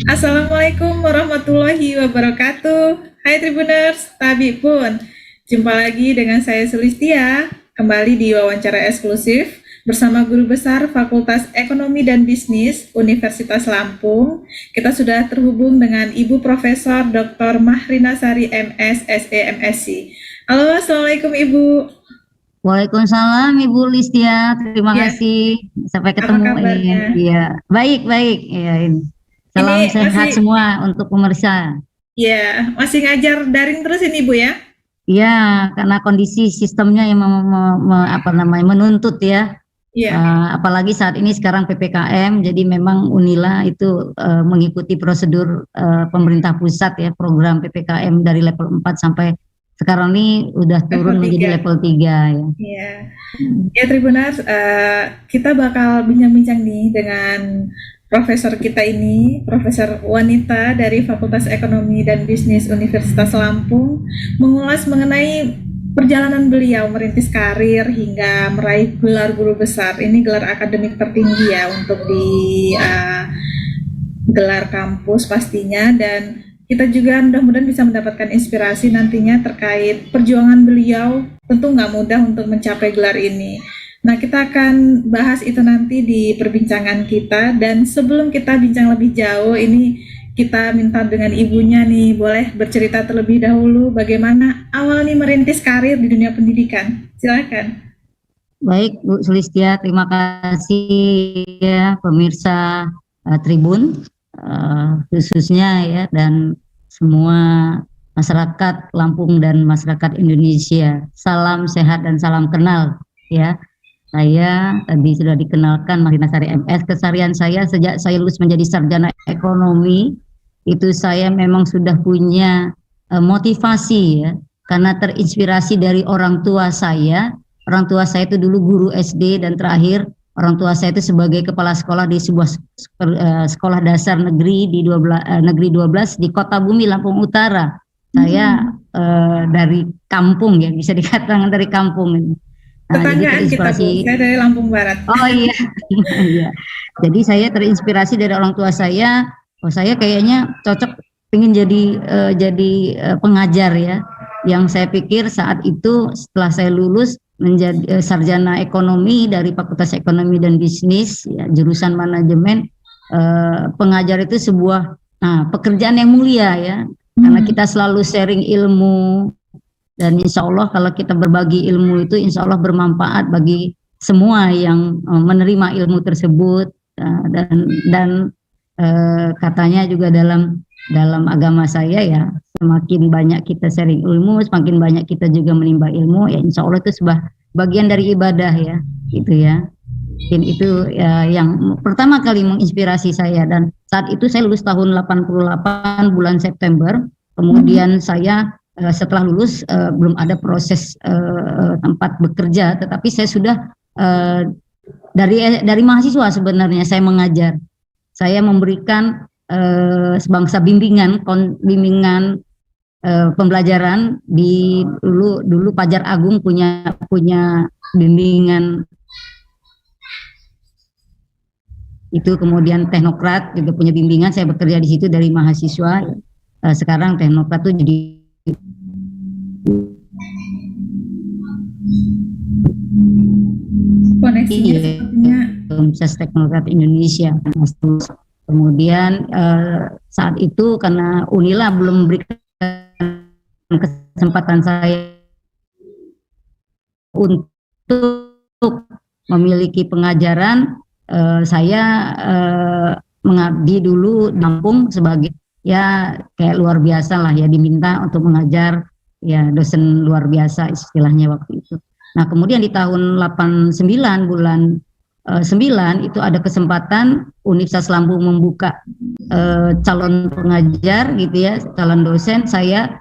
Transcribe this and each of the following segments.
Assalamualaikum warahmatullahi wabarakatuh. Hai Tribuners, Tabi pun. Jumpa lagi dengan saya Sulistia, kembali di wawancara eksklusif bersama Guru Besar Fakultas Ekonomi dan Bisnis Universitas Lampung. Kita sudah terhubung dengan Ibu Profesor Dr. Mahrina Sari MS SEMSC. Halo, Assalamualaikum Ibu. Waalaikumsalam Ibu Listia, terima Ya, kasih. Sampai apa ketemu ini. kabarnya? Iya, baik-baik. Iya, ini. Ini Salam sehat masih, semua untuk pemirsa. ya, masih ngajar daring terus ini Bu ya? Iya, karena kondisi sistemnya yang apa namanya menuntut ya. Iya. Apalagi saat ini sekarang PPKM, jadi memang Unila itu mengikuti prosedur pemerintah pusat ya, program PPKM dari level 4 sampai sekarang ini udah Level turun menjadi 3. level 3 ya. Iya. Ya Tribuners, kita bakal bincang-bincang nih dengan profesor kita ini, Profesor wanita dari Fakultas Ekonomi dan Bisnis Universitas Lampung, mengulas mengenai perjalanan beliau merintis karir hingga meraih gelar guru besar. Ini gelar akademik tertinggi ya untuk di gelar kampus pastinya, dan kita juga mudah-mudahan bisa mendapatkan inspirasi nantinya terkait perjuangan beliau. Tentu nggak mudah untuk mencapai gelar ini. Nah, kita akan bahas itu nanti di perbincangan kita. Dan sebelum kita bincang lebih jauh, ini kita minta dengan ibunya nih, boleh bercerita terlebih dahulu bagaimana awal nih merintis karir di dunia pendidikan. Silakan. Baik Bu Sulistia, terima kasih ya pemirsa Tribun khususnya ya, dan semua masyarakat Lampung dan masyarakat Indonesia. Salam sehat dan salam kenal ya. Saya tadi sudah dikenalkan Mahrina Sari MS. Keseharian saya sejak saya lulus menjadi sarjana ekonomi itu saya memang sudah punya motivasi ya, karena terinspirasi dari orang tua saya. Orang tua saya itu dulu guru SD, dan terakhir orang tua saya itu sebagai kepala sekolah di sebuah sekolah dasar negeri di negeri 12 di Kota Bumi, Lampung Utara. Saya dari kampung ya, bisa dikatakan dari kampung. Nah, jadi Tetanggaan kita, Bu. terinspirasi. Saya dari Lampung Barat. Oh iya, iya. Jadi saya terinspirasi dari orang tua saya. Oh, saya kayaknya cocok ingin jadi pengajar ya. Yang saya pikir saat itu setelah saya lulus menjadi sarjana ekonomi dari Fakultas Ekonomi dan Bisnis ya, jurusan manajemen, pengajar itu sebuah pekerjaan yang mulia ya, karena kita selalu sharing ilmu, dan insya Allah kalau kita berbagi ilmu itu insya Allah bermanfaat bagi semua yang menerima ilmu tersebut. Dan katanya juga dalam agama saya ya, semakin banyak kita sharing ilmu, semakin banyak kita juga menimba ilmu ya, insya Allah itu sebuah bagian dari ibadah ya, gitu ya. Mungkin itu ya, yang pertama kali menginspirasi saya. Dan saat itu saya lulus tahun 88 bulan September. Kemudian saya setelah lulus belum ada proses tempat bekerja, tetapi saya sudah dari mahasiswa sebenarnya saya mengajar. Saya memberikan sebangsa bimbingan pembelajaran di dulu Pajar Agung punya bimbingan itu, kemudian Teknokrat juga punya bimbingan, saya bekerja di situ dari mahasiswa. Sekarang Teknokrat itu jadi Koneksinya sepertinya Universitas Teknokrat Indonesia. Kemudian saat itu karena Unila belum memberikan kesempatan saya untuk memiliki pengajaran, saya mengabdi dulu di Lampung sebagai ya kayak luar biasa lah ya, diminta untuk mengajar ya, dosen luar biasa istilahnya waktu itu. Nah, kemudian di tahun 89 bulan 9 itu ada kesempatan Universitas Lampung membuka calon pengajar gitu ya, calon dosen. Saya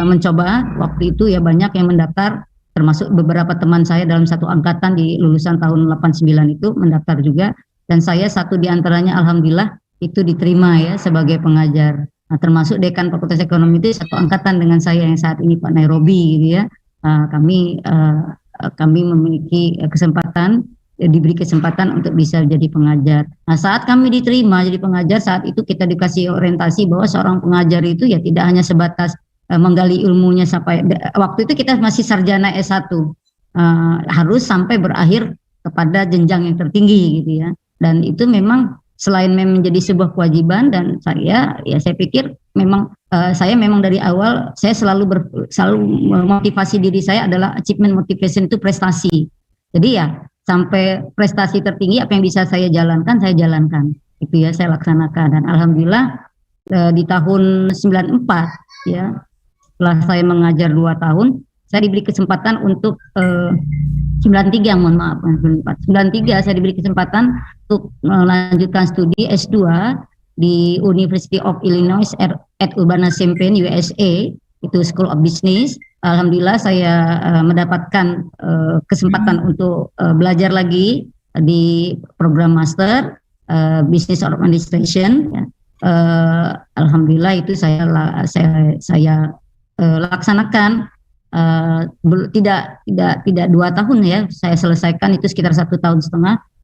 mencoba waktu itu ya, banyak yang mendaftar, termasuk beberapa teman saya dalam satu angkatan di lulusan tahun 89 itu mendaftar juga, dan saya satu di antaranya alhamdulillah itu diterima ya sebagai pengajar. Nah, termasuk dekan Fakultas Ekonomi itu satu angkatan dengan saya yang saat ini Pak Nairobi gitu ya. Kami memiliki kesempatan diberi kesempatan untuk bisa jadi pengajar. Nah, saat kami diterima jadi pengajar, saat itu kita dikasih orientasi bahwa seorang pengajar itu ya tidak hanya sebatas menggali ilmunya sampai waktu itu kita masih sarjana S1, harus sampai berakhir kepada jenjang yang tertinggi gitu ya. Dan itu memang selain memang menjadi sebuah kewajiban, dan saya pikir memang saya memang dari awal saya selalu motivasi diri saya adalah achievement motivation, itu prestasi. Jadi ya sampai prestasi tertinggi apa yang bisa saya jalankan itu ya saya laksanakan. Dan alhamdulillah di tahun 94 ya, setelah saya mengajar 2 tahun, saya diberi kesempatan untuk 93 saya diberi kesempatan untuk melanjutkan studi S2 di University of Illinois at Urbana-Champaign USA, itu School of Business. Alhamdulillah saya mendapatkan kesempatan untuk belajar lagi di program Master Business Administration ya. Alhamdulillah itu saya laksanakan. Tidak 2 tahun ya, saya selesaikan itu sekitar 1,5 tahun.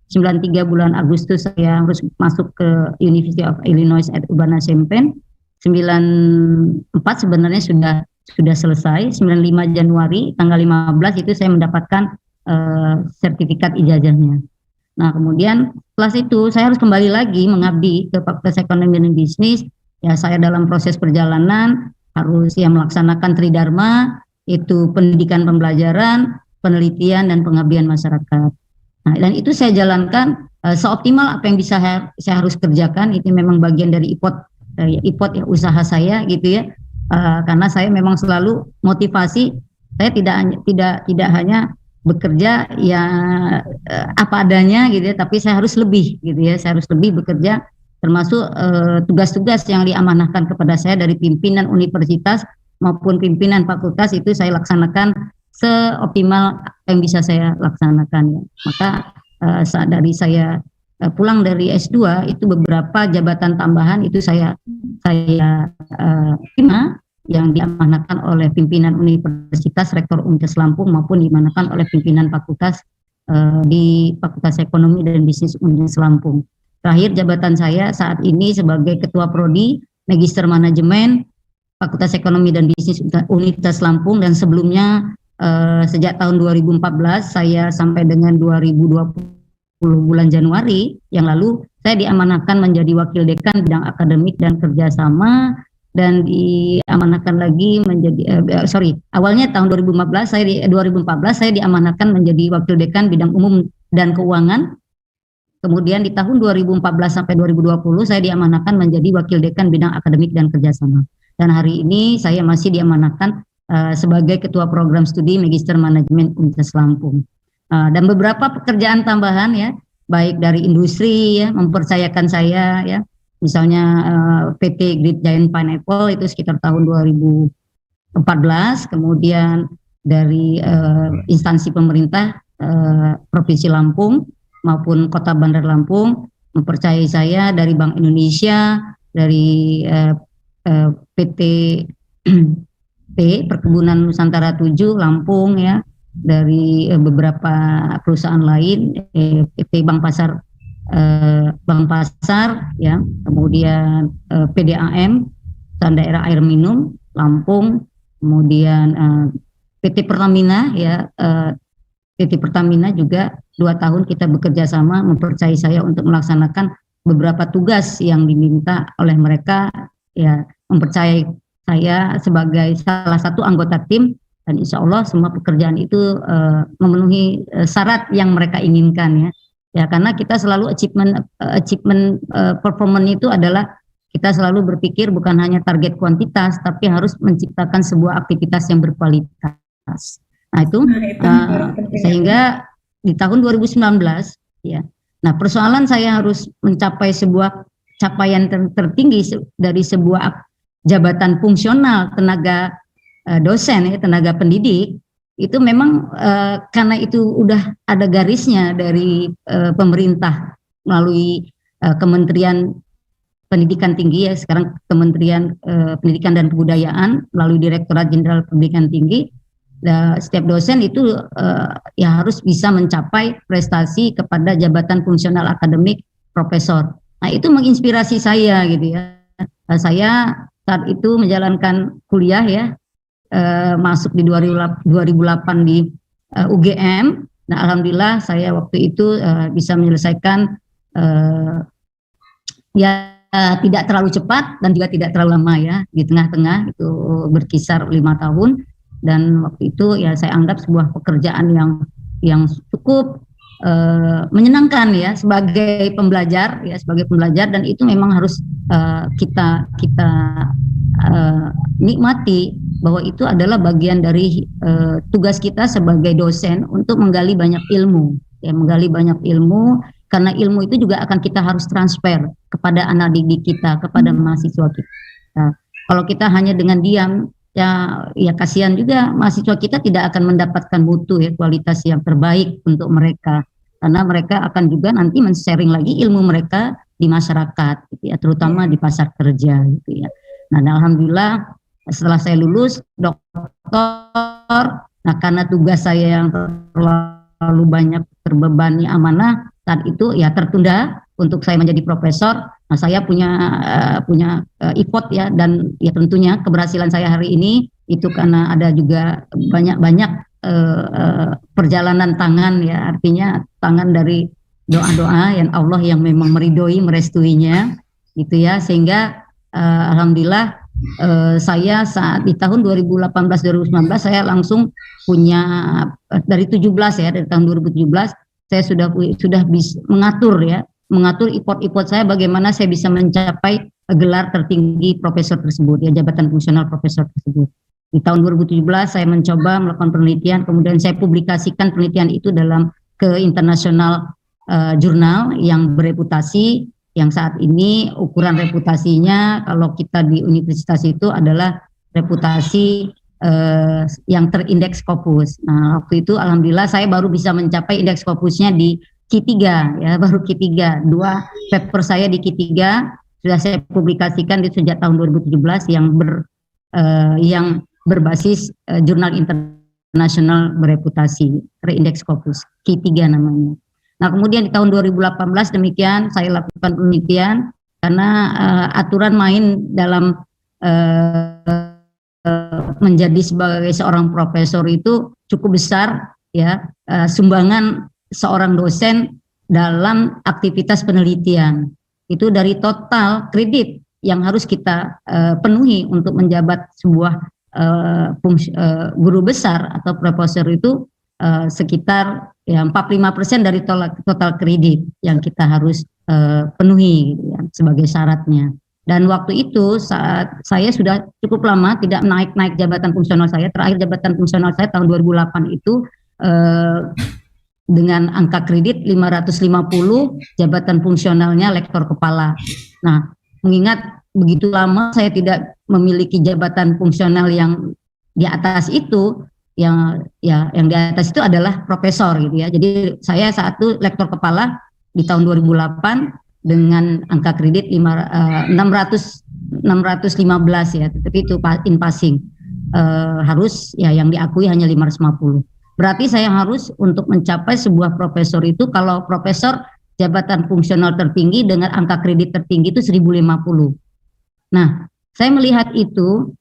93 bulan Agustus saya harus masuk ke University of Illinois at Urbana-Champaign. 94 sebenarnya sudah selesai. 95 Januari tanggal 15 itu saya mendapatkan sertifikat ijazahnya. Nah, kemudian setelah itu saya harus kembali lagi mengabdi ke Fakultas Ekonomi dan Bisnis. Ya, saya dalam proses perjalanan harus melaksanakan tridharma, itu pendidikan pembelajaran, penelitian, dan pengabdian masyarakat. Nah, dan itu saya jalankan seoptimal apa yang bisa saya harus kerjakan. Itu memang bagian dari IPOT ya, usaha saya gitu ya. Karena saya memang selalu motivasi, saya tidak hanya bekerja ya apa adanya gitu ya, tapi saya harus lebih gitu ya. Saya harus lebih bekerja, termasuk tugas-tugas yang diamanahkan kepada saya dari pimpinan universitas maupun pimpinan fakultas, itu saya laksanakan seoptimal yang bisa saya laksanakan ya. Maka saat dari saya pulang dari S2 itu beberapa jabatan tambahan itu saya terima yang diamanahkan oleh pimpinan universitas, rektor Universitas Lampung, maupun diamanahkan oleh pimpinan fakultas di Fakultas Ekonomi dan Bisnis Universitas Lampung. Terakhir jabatan saya saat ini sebagai Ketua Prodi Magister Manajemen Fakultas Ekonomi dan Bisnis Universitas Lampung, dan sebelumnya sejak tahun 2014 saya sampai dengan 2020 bulan Januari yang lalu saya diamanahkan menjadi Wakil Dekan bidang akademik dan kerjasama, dan diamanahkan lagi menjadi awalnya tahun 2014 saya diamanahkan menjadi Wakil Dekan bidang umum dan keuangan. Kemudian di tahun 2014 sampai 2020 saya diamanahkan menjadi Wakil Dekan bidang akademik dan kerjasama. Dan hari ini saya masih diamanahkan sebagai Ketua Program Studi Magister Manajemen Universitas Lampung. Dan beberapa pekerjaan tambahan ya, baik dari industri ya, mempercayakan saya ya, misalnya PT Great Giant Pineapple itu sekitar tahun 2014, kemudian dari instansi pemerintah Provinsi Lampung maupun Kota Bandar Lampung mempercayai saya, dari Bank Indonesia, dari PT Perkebunan Nusantara 7 Lampung ya, dari beberapa perusahaan lain, PT Bank Pasar ya, kemudian PDAM Perusahaan Daerah Air Minum Lampung, kemudian PT Pertamina ya, PT Pertamina juga 2 tahun kita bekerja sama, mempercayai saya untuk melaksanakan beberapa tugas yang diminta oleh mereka ya, mempercayai saya sebagai salah satu anggota tim, dan insya Allah semua pekerjaan itu memenuhi syarat yang mereka inginkan ya, karena kita selalu achievement performance itu adalah kita selalu berpikir bukan hanya target kuantitas, tapi harus menciptakan sebuah aktivitas yang berkualitas. Nah itu sehingga di tahun 2019 ya, nah persoalan saya harus mencapai sebuah capaian tertinggi dari sebuah jabatan fungsional tenaga dosen ya, tenaga pendidik, itu memang karena itu udah ada garisnya dari pemerintah melalui Kementerian Pendidikan Tinggi ya, sekarang Kementerian Pendidikan dan Kebudayaan melalui Direktorat Jenderal Pendidikan Tinggi, Setiap dosen itu ya harus bisa mencapai prestasi kepada jabatan fungsional akademik profesor. Nah, itu menginspirasi saya gitu ya. Saya saat itu menjalankan kuliah ya, masuk di 2008 di UGM. Nah, alhamdulillah saya waktu itu bisa menyelesaikan ya tidak terlalu cepat dan juga tidak terlalu lama ya, di tengah-tengah itu berkisar 5 tahun. Dan waktu itu ya saya anggap sebuah pekerjaan yang cukup menyenangkan ya sebagai pembelajar dan itu memang harus kita nikmati bahwa itu adalah bagian dari tugas kita sebagai dosen untuk menggali banyak ilmu karena ilmu itu juga akan kita harus transfer kepada anak didik kita, kepada mahasiswa kita. Kalau kita hanya dengan diam ya kasihan juga mahasiswa kita tidak akan mendapatkan mutu ya, kualitas yang terbaik untuk mereka, karena mereka akan juga nanti men-sharing lagi ilmu mereka di masyarakat gitu ya, terutama di pasar kerja gitu ya. Nah, alhamdulillah setelah saya lulus doktor, nah karena tugas saya yang terlalu banyak terbebani amanah saat itu ya tertunda untuk saya menjadi profesor. Nah, saya punya effort ya, dan ya tentunya keberhasilan saya hari ini itu karena ada juga banyak perjalanan tangan ya, artinya tangan dari doa-doa yang Allah yang memang meridhoi, merestuinya gitu ya, sehingga alhamdulillah saya saat di tahun 2018-2019 saya langsung punya dari tahun 2017 saya sudah bisa mengatur effort saya bagaimana saya bisa mencapai gelar tertinggi profesor tersebut ya, jabatan fungsional profesor tersebut. Di tahun 2017 saya mencoba melakukan penelitian, kemudian saya publikasikan penelitian itu ke internasional jurnal yang bereputasi, yang saat ini ukuran reputasinya kalau kita di universitas itu adalah reputasi yang terindeks Scopus. Nah, waktu itu alhamdulillah saya baru bisa mencapai indeks Scopusnya di Q3 ya, baru Q3. 2 paper saya di Q3 sudah saya publikasikan sejak tahun 2017 yang berbasis jurnal internasional bereputasi, terindeks Scopus, Q3 namanya. Nah, kemudian di tahun 2018 demikian saya lakukan penelitian karena aturan main dalam menjadi sebagai seorang profesor itu cukup besar ya, sumbangan seorang dosen dalam aktivitas penelitian itu dari total kredit yang harus kita penuhi untuk menjabat sebuah guru besar atau profesor itu sekitar ya 45% dari total kredit yang kita harus penuhi gitu ya, sebagai syaratnya. Dan waktu itu saat saya sudah cukup lama tidak naik jabatan fungsional saya. Terakhir jabatan fungsional saya tahun 2008 itu dengan angka kredit 550, jabatan fungsionalnya lektor kepala. Nah, mengingat begitu lama saya tidak memiliki jabatan fungsional yang di atas itu, yang di atas itu adalah profesor gitu ya. Jadi saya saat itu lektor kepala di tahun 2008 dengan angka kredit 615 ya, tetapi itu in passing, harus ya yang diakui hanya 550. Berarti saya harus untuk mencapai sebuah profesor itu, kalau profesor jabatan fungsional tertinggi dengan angka kredit tertinggi itu 1050. Nah, saya melihat itu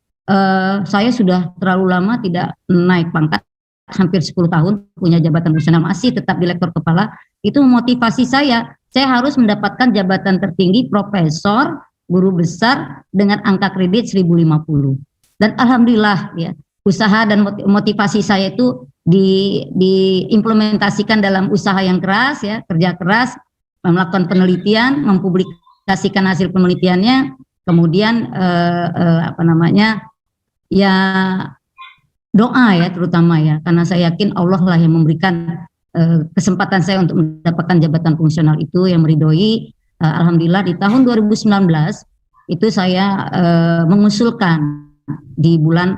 saya sudah terlalu lama tidak naik pangkat, hampir 10 tahun punya jabatan fungsional masih tetap di lektor kepala. Itu memotivasi saya harus mendapatkan jabatan tertinggi profesor, guru besar dengan angka kredit 1050. Dan alhamdulillah ya, usaha dan motivasi saya itu diimplementasikan dalam usaha yang keras ya, kerja keras, melakukan penelitian, mempublikasikan hasil penelitiannya, kemudian ya doa ya terutama ya, karena saya yakin Allah lah yang memberikan kesempatan saya untuk mendapatkan jabatan fungsional itu yang meridhoi. Alhamdulillah di tahun 2019 itu saya mengusulkan di bulan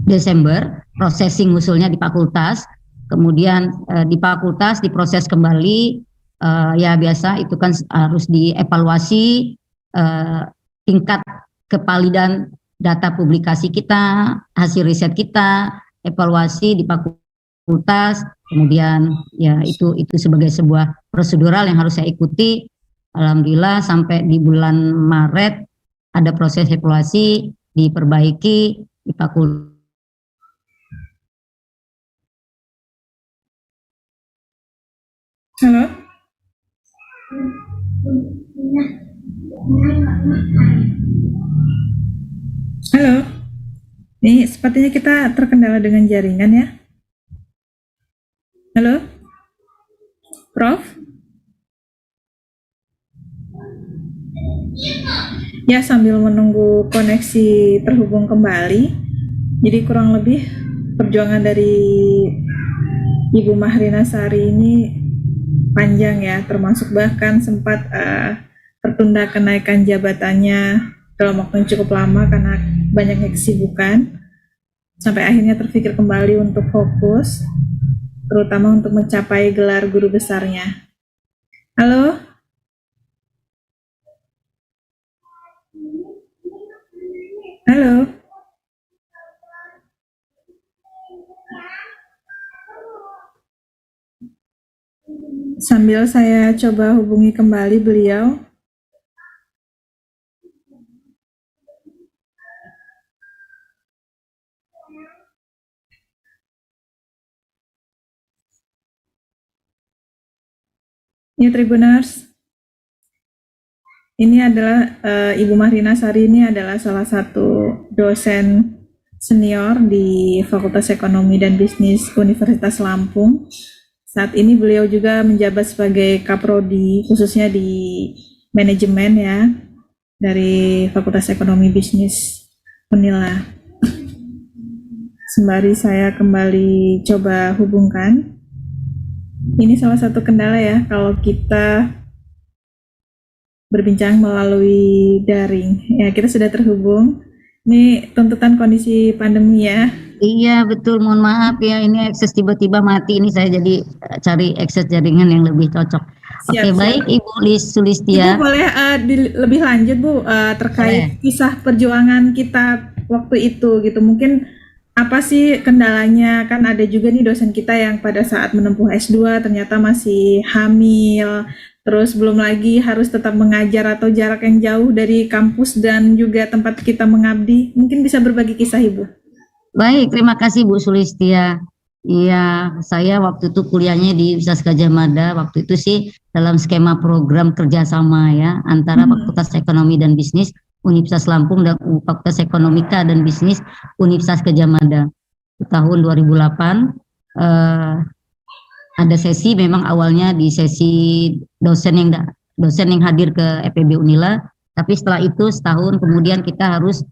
Desember, processing usulnya di fakultas, kemudian di fakultas diproses kembali, ya biasa itu kan harus dievaluasi tingkat kevalidan data publikasi kita, hasil riset kita, evaluasi di fakultas, kemudian ya itu sebagai sebuah prosedural yang harus saya ikuti. Alhamdulillah sampai di bulan Maret ada proses evaluasi, diperbaiki di fakultas. Halo? Halo? Ini sepertinya kita terkendala dengan jaringan ya. Halo? Prof? Ya, sambil menunggu koneksi terhubung kembali, jadi kurang lebih perjuangan dari Ibu Mahrina Sari ini panjang ya, termasuk bahkan sempat tertunda kenaikan jabatannya dalam waktu yang cukup lama karena banyaknya kesibukan, sampai akhirnya terpikir kembali untuk fokus, terutama untuk mencapai gelar guru besarnya. Halo? Halo? Sambil saya coba hubungi kembali beliau. Ya, Tribuners. Ini adalah Ibu Mahrina Sari ini adalah salah satu dosen senior di Fakultas Ekonomi dan Bisnis Universitas Lampung. Saat ini beliau juga menjabat sebagai kaprodi khususnya di manajemen ya dari Fakultas Ekonomi Bisnis Unila. Sembari saya kembali coba hubungkan. Ini salah satu kendala ya kalau kita berbincang melalui daring. Ya, kita sudah terhubung. Ini tuntutan kondisi pandemi ya. Iya betul, mohon maaf ya, ini akses tiba-tiba mati, ini saya jadi cari akses jaringan yang lebih cocok. Oke, baik Ibu Sulistia. Ibu boleh lebih lanjut Bu terkait kisah perjuangan kita waktu itu gitu. Mungkin apa sih kendalanya, kan ada juga nih dosen kita yang pada saat menempuh S2 ternyata masih hamil, terus belum lagi harus tetap mengajar atau jarak yang jauh dari kampus dan juga tempat kita mengabdi. Mungkin bisa berbagi kisah Ibu. Baik, terima kasih Bu Sulistia. Iya, saya waktu itu kuliahnya di Universitas Gadjah Mada, waktu itu sih dalam skema program kerjasama ya antara Fakultas Ekonomi dan Bisnis Universitas Lampung dan Fakultas Ekonomika dan Bisnis Universitas Gadjah Mada. Tahun 2008 ada sesi, memang awalnya di sesi dosen yang hadir ke FEB Unila, tapi setelah itu setahun kemudian kita harus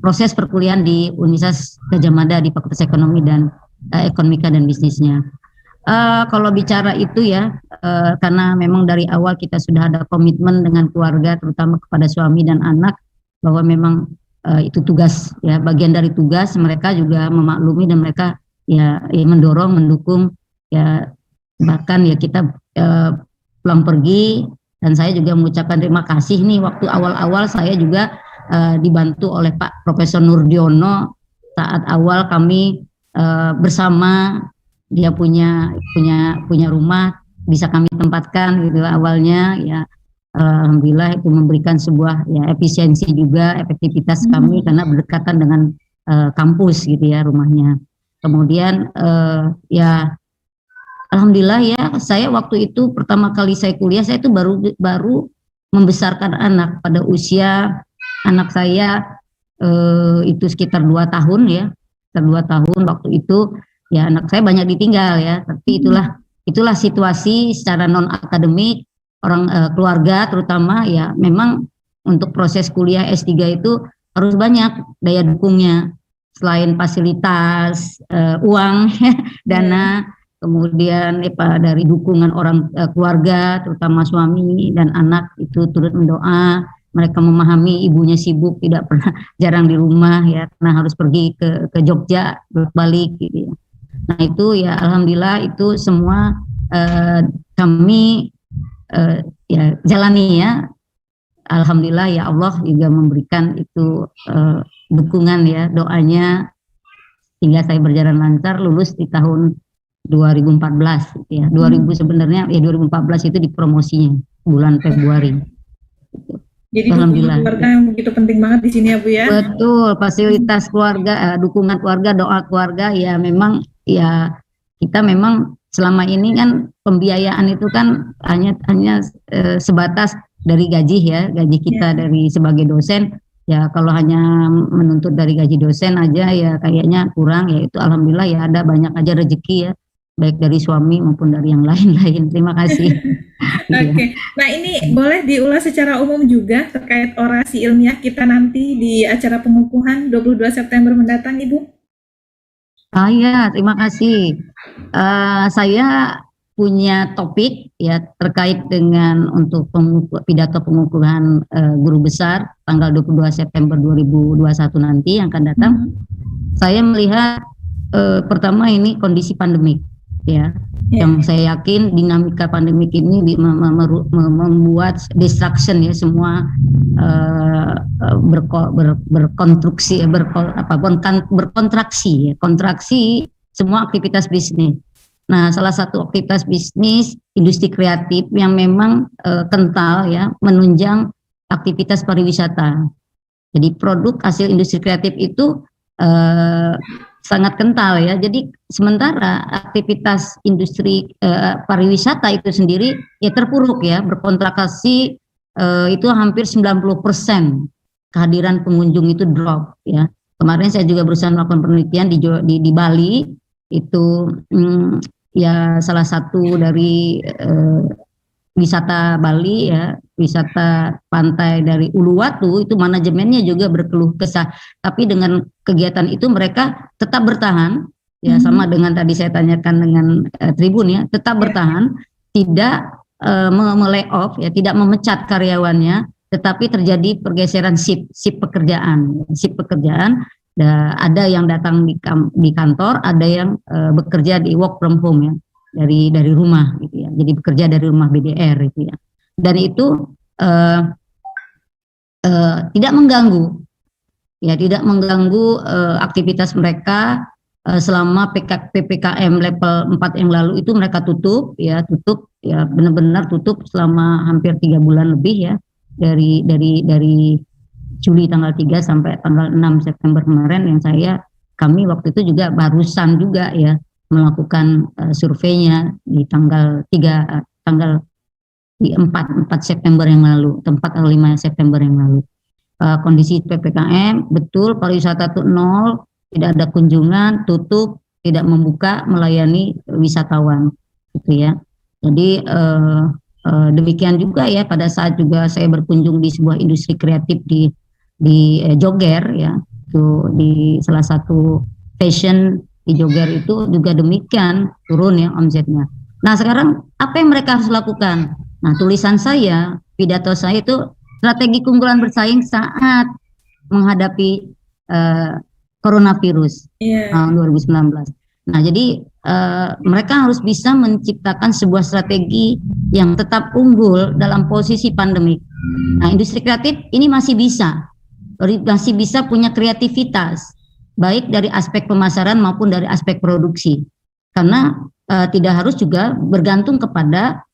proses perkuliahan di Universitas Gadjah Mada di Fakultas Ekonomi dan Ekonomika dan Bisnisnya. Kalau bicara itu ya, karena memang dari awal kita sudah ada komitmen dengan keluarga, terutama kepada suami dan anak, bahwa memang itu tugas ya, bagian dari tugas. Mereka juga memaklumi dan mereka ya mendorong, mendukung ya, bahkan ya kita pulang pergi, dan saya juga mengucapkan terima kasih nih, waktu awal-awal saya juga dibantu oleh Pak Profesor Nurdiono saat awal kami bersama, dia punya rumah bisa kami tempatkan gitu awalnya ya. Alhamdulillah itu memberikan sebuah ya efisiensi juga, efektivitas kami karena berdekatan dengan kampus gitu ya rumahnya. Kemudian ya alhamdulillah ya, saya waktu itu pertama kali saya kuliah, saya itu baru membesarkan anak pada usia anak saya itu sekitar 2 tahun ya, sekitar 2 tahun waktu itu ya, anak saya banyak ditinggal ya, tapi itulah situasi secara non akademik orang keluarga terutama ya, memang untuk proses kuliah S3 itu harus banyak daya dukungnya, selain fasilitas uang dana, kemudian dari dukungan orang keluarga terutama suami dan anak itu turut mendoa. Mereka memahami ibunya sibuk, tidak pernah, jarang di rumah ya, karena harus pergi ke Jogja balik gitu ya. Nah itu ya alhamdulillah itu semua kami ya jalani ya. Alhamdulillah ya, Allah juga memberikan itu dukungan ya, doanya sehingga saya berjalan lancar lulus di tahun 2014 gitu ya. 2000 sebenarnya ya 2014 itu dipromosinya bulan Februari. Jadi dukungan keluarga yang begitu penting banget di sini ya Bu ya. Betul, fasilitas keluarga, dukungan keluarga, doa keluarga ya memang ya kita memang selama ini kan pembiayaan itu kan hanya sebatas dari gaji ya, gaji kita dari sebagai dosen ya, kalau hanya menuntut dari gaji dosen aja ya kayaknya kurang ya, itu alhamdulillah ya ada banyak aja rezeki ya, baik dari suami maupun dari yang lain-lain. Terima kasih. Oke. Nah, ini boleh diulas secara umum juga terkait orasi ilmiah kita nanti di acara pengukuhan 22 September mendatang, Ibu? Ya, terima kasih. Saya punya topik ya terkait dengan untuk pidato pengukuhan guru besar tanggal 22 September 2021 nanti yang akan datang. Saya melihat pertama ini kondisi pandemik ya, yang saya yakin dinamika pandemik ini membuat distraction ya, semua berkontraksi semua aktivitas bisnis. Nah, salah satu aktivitas bisnis industri kreatif yang memang kental ya menunjang aktivitas pariwisata. Jadi produk hasil industri kreatif itu sangat kental ya. Jadi sementara aktivitas industri pariwisata itu sendiri ya terpuruk ya, berkontraksi itu hampir 90%. Kehadiran pengunjung itu drop ya. Kemarin saya juga berusaha melakukan penelitian di Bali itu ya salah satu dari wisata Bali ya, wisata pantai dari Uluwatu itu manajemennya juga berkeluh kesah, tapi dengan kegiatan itu mereka tetap bertahan ya, sama dengan tadi saya tanyakan dengan Tribun ya, tetap bertahan, tidak me-layoff ya, tidak memecat karyawannya, tetapi terjadi pergeseran shift pekerjaan. Ada yang datang di kantor, ada yang bekerja di work from home ya, dari rumah gitu ya. Jadi bekerja dari rumah BDR gitu ya. Dan itu tidak mengganggu ya, tidak mengganggu aktivitas mereka selama PPKM level 4 yang lalu itu mereka tutup ya, benar-benar tutup selama hampir 3 bulan lebih ya, dari Juli tanggal 3 sampai tanggal 6 September kemarin yang kami waktu itu juga barusan juga ya melakukan surveinya di tanggal 4 September yang lalu, 4 atau 5 September yang lalu. Kondisi PPKM betul, pariwisata itu nol, tidak ada kunjungan, tutup, tidak membuka melayani wisatawan gitu ya. Jadi demikian juga ya, pada saat juga saya berkunjung di sebuah industri kreatif di Joger ya, itu di salah satu fashion di Joger itu juga demikian, turun ya omsetnya. Nah sekarang apa yang mereka harus lakukan? Nah tulisan saya, pidato saya itu strategi keunggulan bersaing saat menghadapi coronavirus tahun 2019. Nah jadi mereka harus bisa menciptakan sebuah strategi yang tetap unggul dalam posisi pandemik. Nah industri kreatif ini masih bisa punya kreativitas, baik dari aspek pemasaran maupun dari aspek produksi, karena tidak harus juga bergantung kepada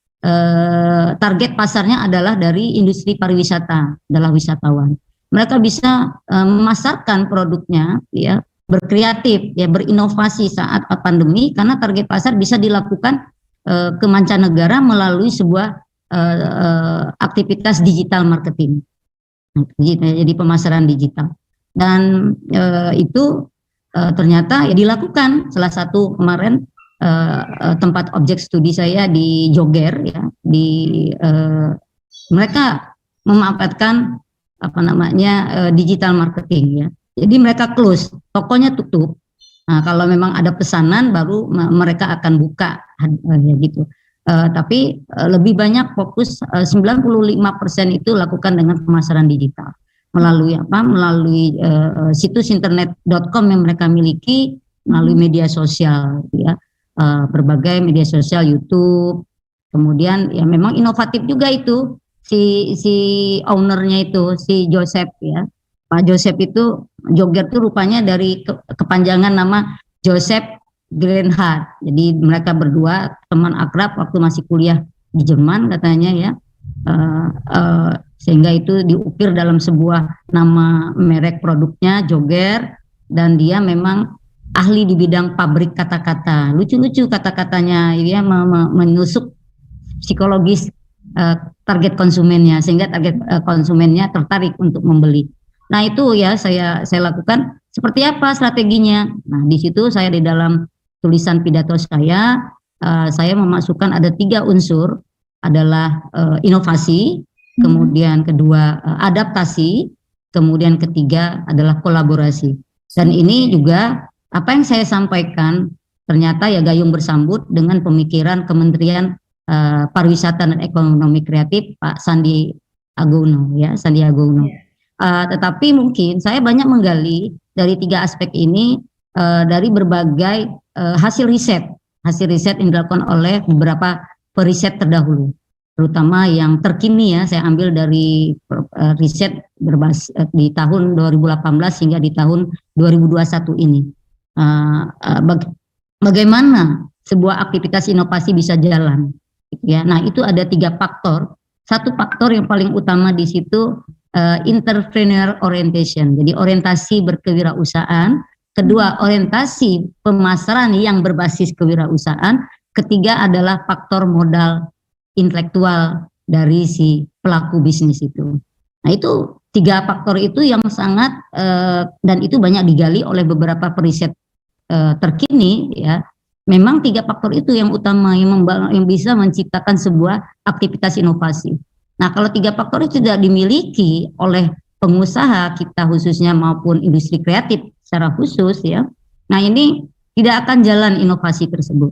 target pasarnya adalah dari industri pariwisata, adalah wisatawan. Mereka bisa memasarkan produknya ya, berkreatif ya, berinovasi saat pandemi, karena target pasar bisa dilakukan ke mancanegara melalui sebuah aktivitas digital marketing. Jadi pemasaran digital, dan itu ternyata ya dilakukan. Salah satu kemarin tempat objek studi saya di Joger ya, mereka memanfaatkan digital marketing ya. Jadi mereka close, tokonya tutup. Nah, kalau memang ada pesanan baru mereka akan buka ya gitu. Tapi lebih banyak fokus 95% itu lakukan dengan pemasaran digital melalui situs internet.com yang mereka miliki, melalui media sosial ya, berbagai media sosial, YouTube. Kemudian ya memang inovatif juga itu si ownernya itu, si Joseph ya, Pak Joseph itu Jogger tuh rupanya dari kepanjangan nama Joseph Greenhardt. Jadi mereka berdua teman akrab waktu masih kuliah di Jerman katanya ya. Sehingga itu diukir dalam sebuah nama merek produknya Jogger, dan dia memang ahli di bidang pabrik kata-kata. Lucu-lucu kata-katanya, dia menusuk psikologis target konsumennya sehingga target konsumennya tertarik untuk membeli. Nah itu ya saya lakukan. Seperti apa strateginya? Nah di situ saya di dalam tulisan pidato saya memasukkan ada 3 unsur, adalah inovasi, kemudian kedua adaptasi, kemudian ketiga adalah kolaborasi. Dan ini juga apa yang saya sampaikan ternyata ya gayung bersambut dengan pemikiran Kementerian Pariwisata dan Ekonomi Kreatif Pak Sandiaga Uno ya, Sandiaga Uno. Tetapi mungkin saya banyak menggali dari 3 aspek ini dari berbagai hasil riset yang dilakukan oleh beberapa periset terdahulu, terutama yang terkini ya. Saya ambil dari riset di tahun 2018 hingga di tahun 2021 ini. Bagaimana sebuah aktivitas inovasi bisa jalan, ya. Nah itu ada 3 faktor. Satu faktor yang paling utama di situ entrepreneur orientation, jadi orientasi berkewirausahaan. Kedua, orientasi pemasaran yang berbasis kewirausahaan. Ketiga adalah faktor modal intelektual dari si pelaku bisnis itu. Nah itu 3 faktor itu yang sangat dan itu banyak digali oleh beberapa periset terkini ya. Memang 3 faktor itu yang utama yang bisa menciptakan sebuah aktivitas inovasi. Nah kalau 3 faktor itu tidak dimiliki oleh pengusaha kita khususnya maupun industri kreatif secara khusus ya, nah ini tidak akan jalan inovasi tersebut.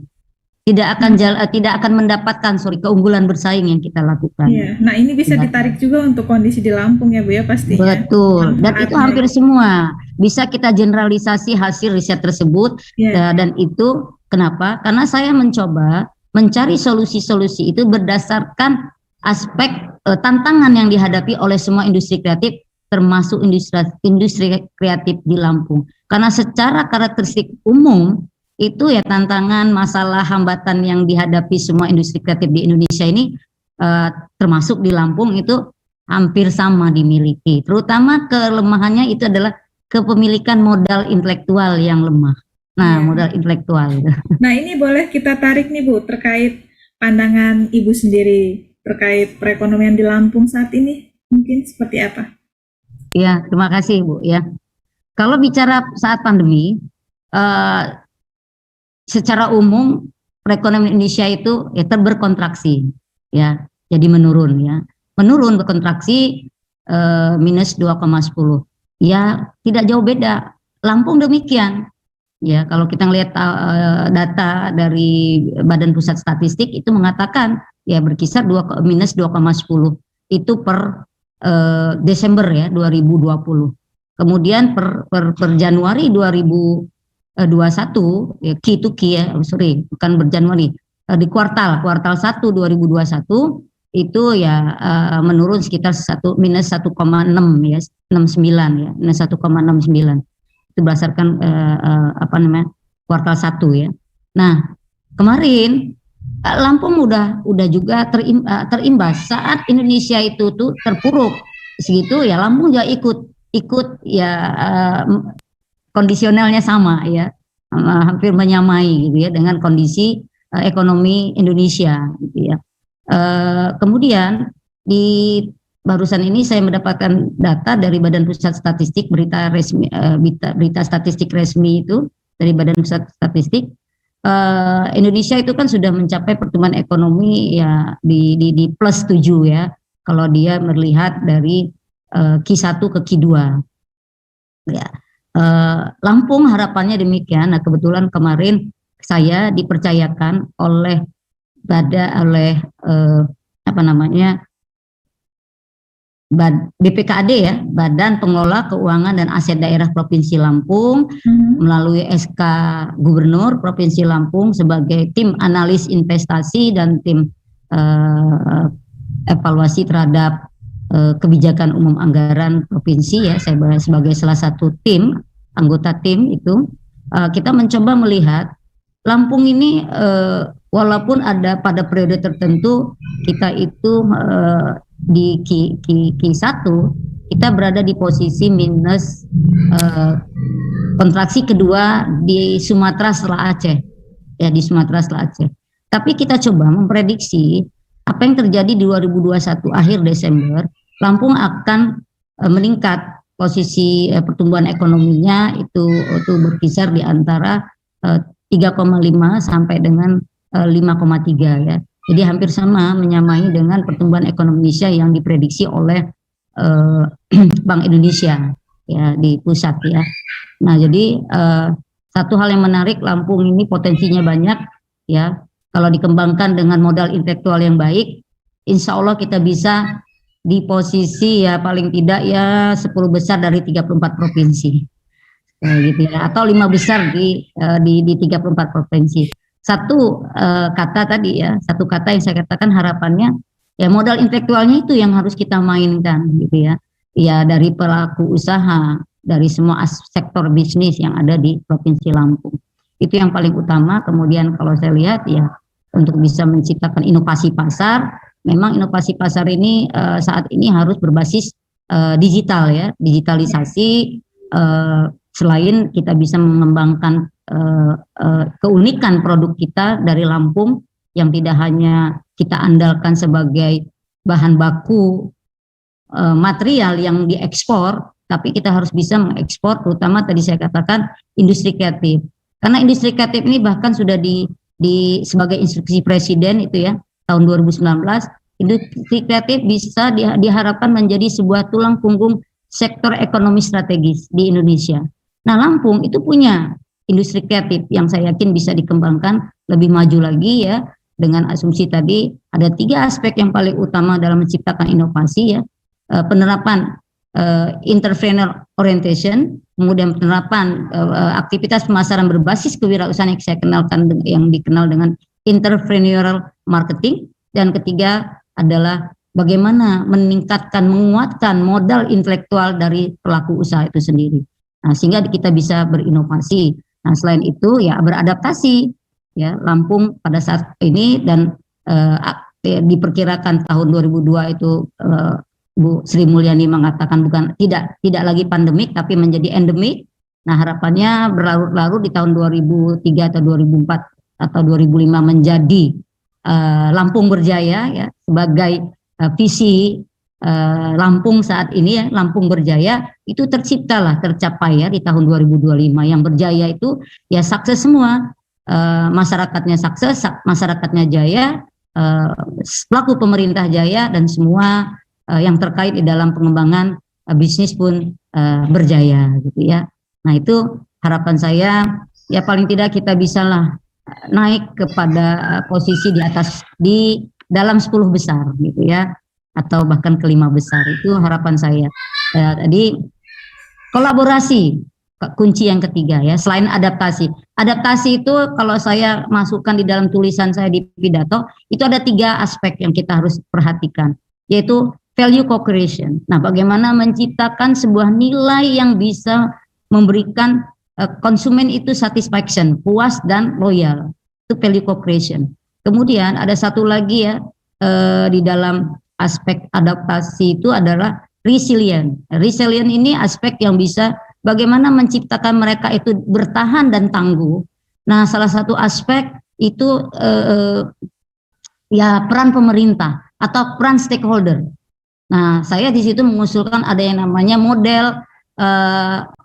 Tidak akan mendapatkan keunggulan bersaing yang kita lakukan. Iya. Nah ini bisa ditarik juga untuk kondisi di Lampung ya Bu ya pastinya. Betul. Dan itu hampir semua bisa kita generalisasi hasil riset tersebut. Dan itu kenapa? Karena saya mencoba mencari solusi-solusi itu berdasarkan aspek tantangan yang dihadapi oleh semua industri kreatif, termasuk industri kreatif di Lampung. Karena secara karakteristik umum itu ya tantangan, masalah, hambatan yang dihadapi semua industri kreatif di Indonesia ini termasuk di Lampung itu hampir sama dimiliki. Terutama kelemahannya itu adalah kepemilikan modal intelektual yang lemah. Nah, modal intelektual. Nah, ini boleh kita tarik nih Bu terkait pandangan Ibu sendiri terkait perekonomian di Lampung saat ini mungkin seperti apa? Ya, terima kasih Bu ya. Kalau bicara saat pandemi, secara umum perekonomian Indonesia itu ya berkontraksi ya, jadi menurun ya, berkontraksi minus 2,10 ya, tidak jauh beda. Lampung demikian ya. Kalau kita lihat data dari Badan Pusat Statistik itu mengatakan ya berkisar minus 2,10 itu per Desember ya 2020. Kemudian per Januari 2021 ya, Q to Q ya, bukan berjanuari, di kuartal 1 2021 itu ya menurun sekitar minus 1,6 ya, 69 ya, minus 1,69 itu berdasarkan kuartal 1 ya. Nah kemarin Lampung udah juga terimbas saat Indonesia itu tuh terpuruk segitu ya. Lampung juga ikut ya, kondisionalnya sama ya, hampir menyamai gitu ya dengan kondisi ekonomi Indonesia gitu ya. Kemudian barusan ini saya mendapatkan data dari Badan Pusat Statistik, berita statistik resmi itu dari Badan Pusat Statistik. Indonesia itu kan sudah mencapai pertumbuhan ekonomi ya di plus 7 ya, kalau dia melihat dari Q1 ke Q2 ya. Lampung harapannya demikian. Nah kebetulan kemarin saya dipercayakan oleh BPKAD ya, Badan Pengelola Keuangan dan Aset Daerah Provinsi Lampung, melalui SK Gubernur Provinsi Lampung sebagai tim analis investasi dan tim evaluasi terhadap kebijakan umum anggaran provinsi ya, saya sebagai salah satu anggota tim itu, kita mencoba melihat Lampung ini walaupun ada pada periode tertentu kita itu di Q1 kita berada di posisi minus, kontraksi kedua di Sumatera setelah Aceh ya, di Sumatera setelah Aceh. Tapi kita coba memprediksi apa yang terjadi di 2021 akhir Desember, Lampung akan meningkat posisi pertumbuhan ekonominya itu berkisar di antara 3,5 sampai dengan 5,3 ya. Jadi hampir sama, menyamai dengan pertumbuhan ekonomi Indonesia yang diprediksi oleh Bank Indonesia ya di pusat ya. Nah, jadi satu hal yang menarik, Lampung ini potensinya banyak ya. Kalau dikembangkan dengan modal intelektual yang baik, insya Allah kita bisa di posisi ya paling tidak ya 10 besar dari 34 provinsi. Gitu ya, atau 5 besar di 34 provinsi. Satu kata yang saya katakan harapannya ya modal intelektualnya itu yang harus kita mainkan gitu ya. Ya dari pelaku usaha, dari semua sektor bisnis yang ada di Provinsi Lampung. Itu yang paling utama. Kemudian kalau saya lihat ya untuk bisa menciptakan inovasi pasar, memang inovasi pasar ini saat ini harus berbasis digital ya, digitalisasi. Selain kita bisa mengembangkan keunikan produk kita dari Lampung yang tidak hanya kita andalkan sebagai bahan baku material yang diekspor, tapi kita harus bisa mengekspor, terutama tadi saya katakan industri kreatif. Karena industri kreatif ini bahkan sudah sebagai instruksi Presiden itu ya tahun 2019, industri kreatif bisa diharapkan menjadi sebuah tulang punggung sektor ekonomi strategis di Indonesia. Nah, Lampung itu punya industri kreatif yang saya yakin bisa dikembangkan lebih maju lagi ya, dengan asumsi tadi ada 3 aspek yang paling utama dalam menciptakan inovasi ya, penerapan entrepreneur orientation, kemudian penerapan aktivitas pemasaran berbasis kewirausahaan yang dikenal dengan entrepreneurial marketing, dan ketiga adalah bagaimana menguatkan modal intelektual dari pelaku usaha itu sendiri. Nah, sehingga kita bisa berinovasi. Nah, selain itu ya beradaptasi ya, Lampung pada saat ini dan diperkirakan tahun 2002 itu Bu Sri Mulyani mengatakan tidak lagi pandemik tapi menjadi endemik. Nah, harapannya berlarut-larut di tahun 2003 atau 2004 atau 2005 menjadi Lampung berjaya ya, sebagai visi Lampung saat ini ya, Lampung berjaya itu tercapai ya di tahun 2025. Yang berjaya itu ya sukses semua, masyarakatnya sukses, masyarakatnya jaya, pelaku pemerintah jaya, dan semua yang terkait di dalam pengembangan bisnis pun berjaya gitu ya. Nah, itu harapan saya ya, paling tidak kita bisalah naik kepada posisi di dalam 10 besar gitu ya, atau bahkan ke 5 besar. Itu harapan saya. Jadi kolaborasi kunci yang ketiga ya, selain adaptasi. Adaptasi itu kalau saya masukkan di dalam tulisan saya di pidato, itu ada 3 aspek yang kita harus perhatikan, yaitu value co-creation. Nah, bagaimana menciptakan sebuah nilai yang bisa memberikan konsumen itu satisfaction, puas dan loyal. Itu value co-creation. Kemudian ada satu lagi ya, di dalam aspek adaptasi itu adalah resilient. Resilient ini aspek yang bisa bagaimana menciptakan mereka itu bertahan dan tangguh. Nah, salah satu aspek itu ya peran pemerintah atau peran stakeholder. Nah, saya di situ mengusulkan ada yang namanya model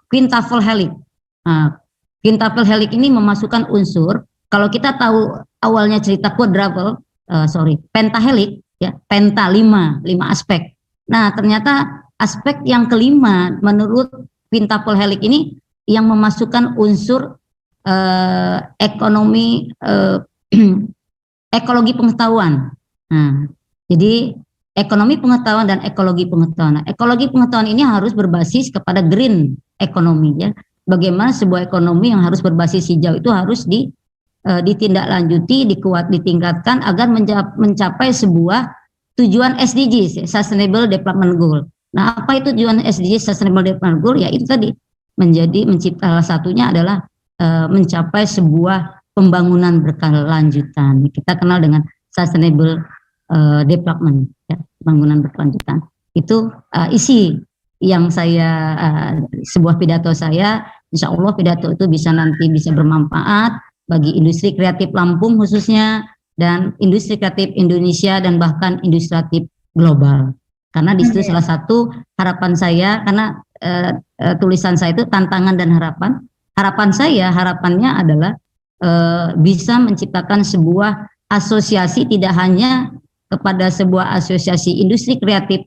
quintuple helix. Nah, quintuple helix ini memasukkan unsur, kalau kita tahu awalnya cerita pentahelix ya, penta 5 aspek. Nah, ternyata aspek yang kelima menurut quintuple helix ini yang memasukkan unsur ekologi pengetahuan. Nah, jadi ekonomi pengetahuan dan ekologi pengetahuan. Nah, ekologi pengetahuan ini harus berbasis kepada green economy ya. Bagaimana sebuah ekonomi yang harus berbasis hijau itu harus ditindaklanjuti, ditingkatkan agar mencapai sebuah tujuan SDGs, Sustainable Development Goal. Nah, apa itu tujuan SDGs Sustainable Development Goal? Ya itu tadi, mencipta salah satunya adalah mencapai sebuah pembangunan berkelanjutan. Kita kenal dengan Sustainable Development, ya, pembangunan berkelanjutan. Itu isi yang saya, sebuah pidato saya. Insya Allah pidato itu nanti bisa bermanfaat bagi industri kreatif Lampung khususnya, dan industri kreatif Indonesia, dan bahkan industri kreatif global. Karena di situ salah satu harapan saya, karena tulisan saya itu tantangan dan harapan. Harapannya adalah bisa menciptakan sebuah asosiasi, tidak hanya kepada sebuah asosiasi industri kreatif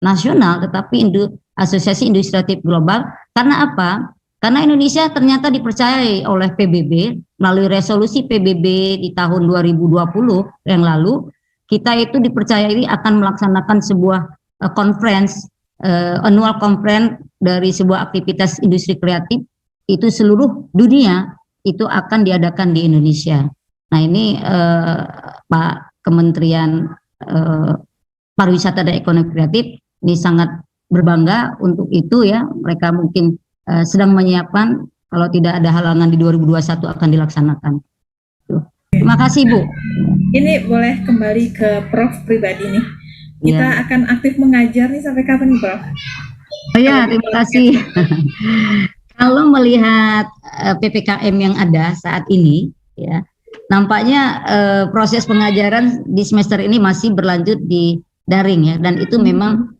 nasional, tetapi asosiasi industri kreatif global. Karena apa? Karena Indonesia ternyata dipercayai oleh PBB melalui resolusi PBB di tahun 2020 yang lalu. Kita itu dipercayai akan melaksanakan sebuah annual conference dari sebuah aktivitas industri kreatif itu seluruh dunia itu akan diadakan di Indonesia. Nah ini Pak Kementerian Pariwisata dan Ekonomi Kreatif ini sangat berbangga untuk itu ya. Mereka mungkin sedang menyiapkan, kalau tidak ada halangan di 2021 akan dilaksanakan. Terima kasih Bu. Ini boleh kembali ke Prof pribadi nih. Kita akan aktif mengajar nih sampai kapan nih Prof? Oh ya, terima kasih. Kalau melihat PPKM yang ada saat ini, ya nampaknya proses pengajaran di semester ini masih berlanjut di daring ya, dan itu memang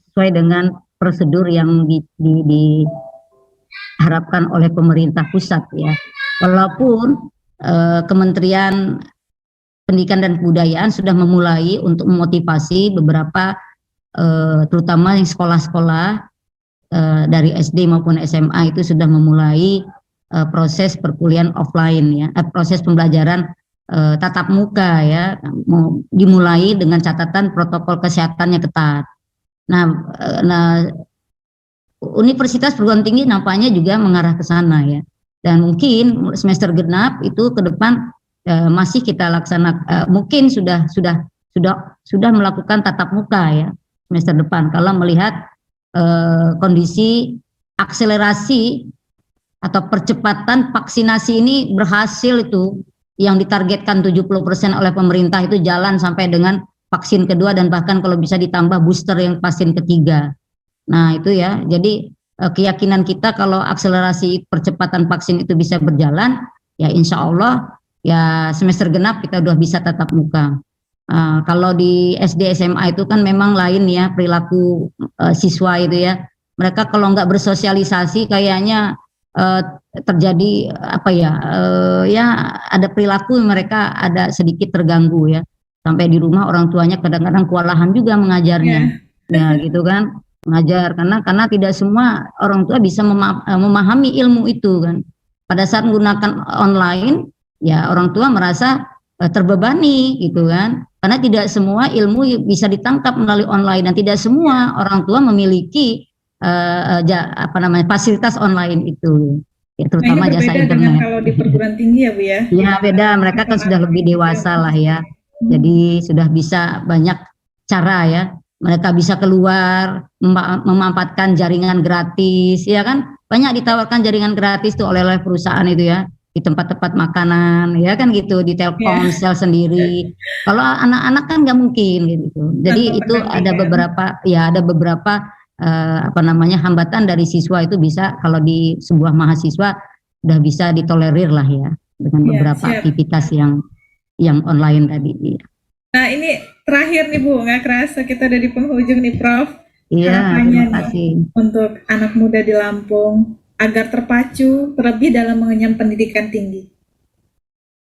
sesuai dengan prosedur yang diharapkan oleh pemerintah pusat ya. Walaupun Kementerian Pendidikan dan Kebudayaan sudah memulai untuk memotivasi beberapa terutama yang sekolah-sekolah dari SD maupun SMA itu sudah memulai proses perkuliahan offline ya, proses pembelajaran tatap muka ya, mau dimulai dengan catatan protokol kesehatannya ketat. Nah, universitas perguruan tinggi nampaknya juga mengarah ke sana ya, dan mungkin semester genap itu ke depan masih kita laksanakan, mungkin sudah melakukan tatap muka ya semester depan. Kalau melihat kondisi akselerasi atau percepatan vaksinasi ini berhasil, itu yang ditargetkan 70% oleh pemerintah itu jalan sampai dengan vaksin kedua, dan bahkan kalau bisa ditambah booster yang vaksin ketiga. Nah itu ya, jadi keyakinan kita kalau akselerasi percepatan vaksin itu bisa berjalan, ya insya Allah ya semester genap kita udah bisa tatap muka. Kalau di SD SMA itu kan memang lain ya perilaku siswa itu ya. Mereka kalau nggak bersosialisasi kayaknya terjadi apa ya, ya ada perilaku mereka ada sedikit terganggu ya. Sampai di rumah orang tuanya kadang-kadang kewalahan juga mengajarnya, ya gitu kan, mengajar karena tidak semua orang tua bisa memahami ilmu itu kan. Pada saat menggunakan online, ya orang tua merasa terbebani gitu kan, karena tidak semua ilmu bisa ditangkap melalui online, dan tidak semua orang tua memiliki fasilitas online itu. Ya, terutama jasa internet. Dengan kalau di perguruan tinggi ya Bu ya? Ya beda, mereka kan sudah lebih dewasa lah ya. Jadi sudah bisa banyak cara ya. Mereka bisa keluar, memanfaatkan jaringan gratis, ya kan? Banyak ditawarkan jaringan gratis tuh oleh perusahaan itu ya, di tempat-tempat makanan, ya kan gitu, di Telkomsel sendiri. Kalau anak-anak kan nggak mungkin gitu. Jadi itu ada beberapa hambatan dari siswa itu bisa, kalau di sebuah mahasiswa udah bisa ditolerir lah ya dengan beberapa aktivitas yang online tadi. Ya. Nah ini terakhir nih Bu, nggak kerasa kita udah di penghujung nih Prof. Iya, terima kasih. Untuk anak muda di Lampung agar terpacu terlebih dalam mengenyam pendidikan tinggi.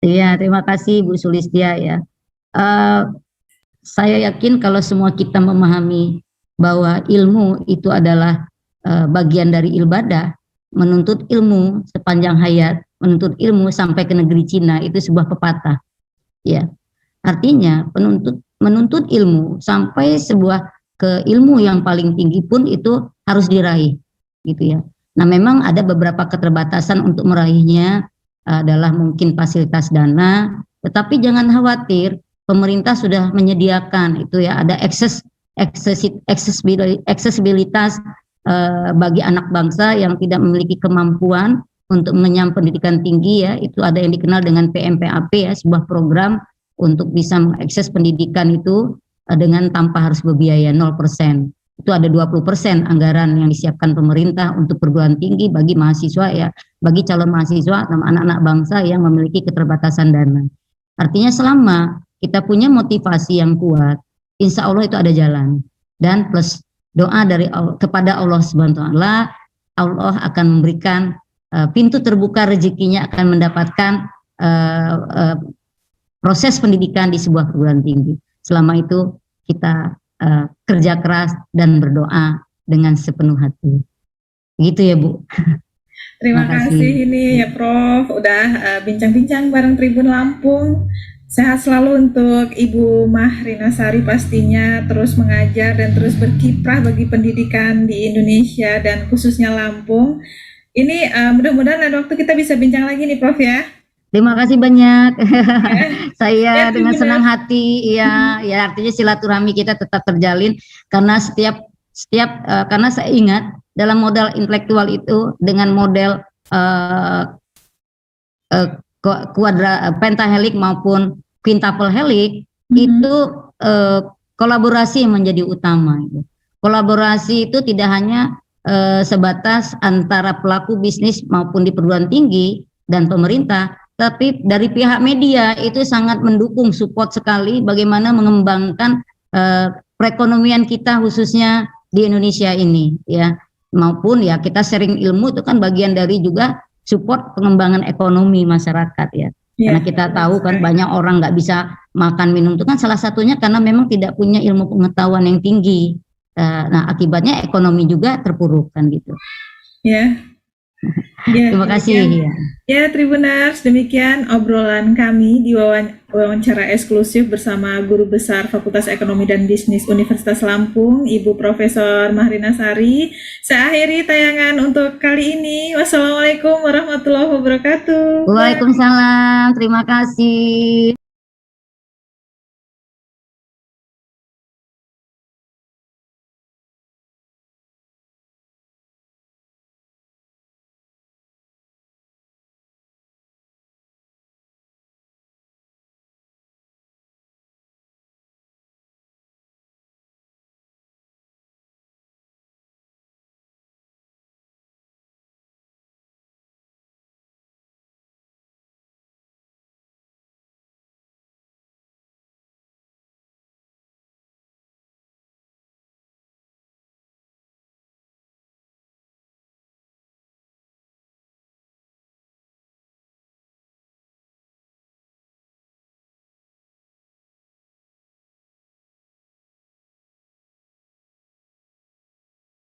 Iya, terima kasih Bu Sulistia ya. Saya yakin kalau semua kita memahami bahwa ilmu itu adalah bagian dari ibadah, menuntut ilmu sepanjang hayat, menuntut ilmu sampai ke negeri Cina, itu sebuah pepatah. Ya, artinya menuntut ilmu sampai sebuah ke ilmu yang paling tinggi pun itu harus diraih, gitu ya. Nah, memang ada beberapa keterbatasan untuk meraihnya, adalah mungkin fasilitas dana, tetapi jangan khawatir, pemerintah sudah menyediakan itu ya, ada aksesibilitas bagi anak bangsa yang tidak memiliki kemampuan untuk mengenyam pendidikan tinggi ya, itu ada yang dikenal dengan PMPAP ya, sebuah program untuk bisa mengakses pendidikan itu dengan tanpa harus berbiaya 0%. Itu ada 20% anggaran yang disiapkan pemerintah untuk perguruan tinggi bagi mahasiswa ya, bagi calon mahasiswa dan anak-anak bangsa yang memiliki keterbatasan dana. Artinya selama kita punya motivasi yang kuat, insya Allah itu ada jalan. Dan plus doa dari kepada Allah Subhanahu wa taala, Allah akan memberikan pintu terbuka rezekinya, akan mendapatkan proses pendidikan di sebuah perguruan tinggi. Selama itu kita kerja keras dan berdoa dengan sepenuh hati. Gitu ya Bu. Terima kasih ini ya Prof, udah bincang-bincang bareng Tribun Lampung. Sehat selalu untuk Ibu Mahrina Sari pastinya, terus mengajar dan terus berkiprah bagi pendidikan di Indonesia dan khususnya Lampung. Ini mudah-mudahan ada waktu kita bisa bincang lagi nih Prof ya. Terima kasih banyak. Saya dengan senang hati ya artinya silaturahmi kita tetap terjalin karena setiap karena saya ingat dalam model intelektual itu dengan model pentahelik maupun quintuple helik itu kolaborasi yang menjadi utama. Kolaborasi itu tidak hanya sebatas antara pelaku bisnis maupun di perguruan tinggi dan pemerintah, tapi dari pihak media itu sangat mendukung, support sekali bagaimana mengembangkan perekonomian kita khususnya di Indonesia ini ya, maupun ya kita sharing ilmu itu kan bagian dari juga support pengembangan ekonomi masyarakat ya. Karena kita tahu kan banyak orang nggak bisa makan minum itu kan salah satunya karena memang tidak punya ilmu pengetahuan yang tinggi. Nah akibatnya ekonomi juga terpuruk kan gitu. Ya. Ya, terima kasih. Ya, Tribuners, demikian obrolan kami di wawancara eksklusif bersama Guru Besar Fakultas Ekonomi dan Bisnis Universitas Lampung, Ibu Profesor Mahrina Sari. Saya akhiri tayangan untuk kali ini. Wassalamualaikum warahmatullahi wabarakatuh. Waalaikumsalam, terima kasih.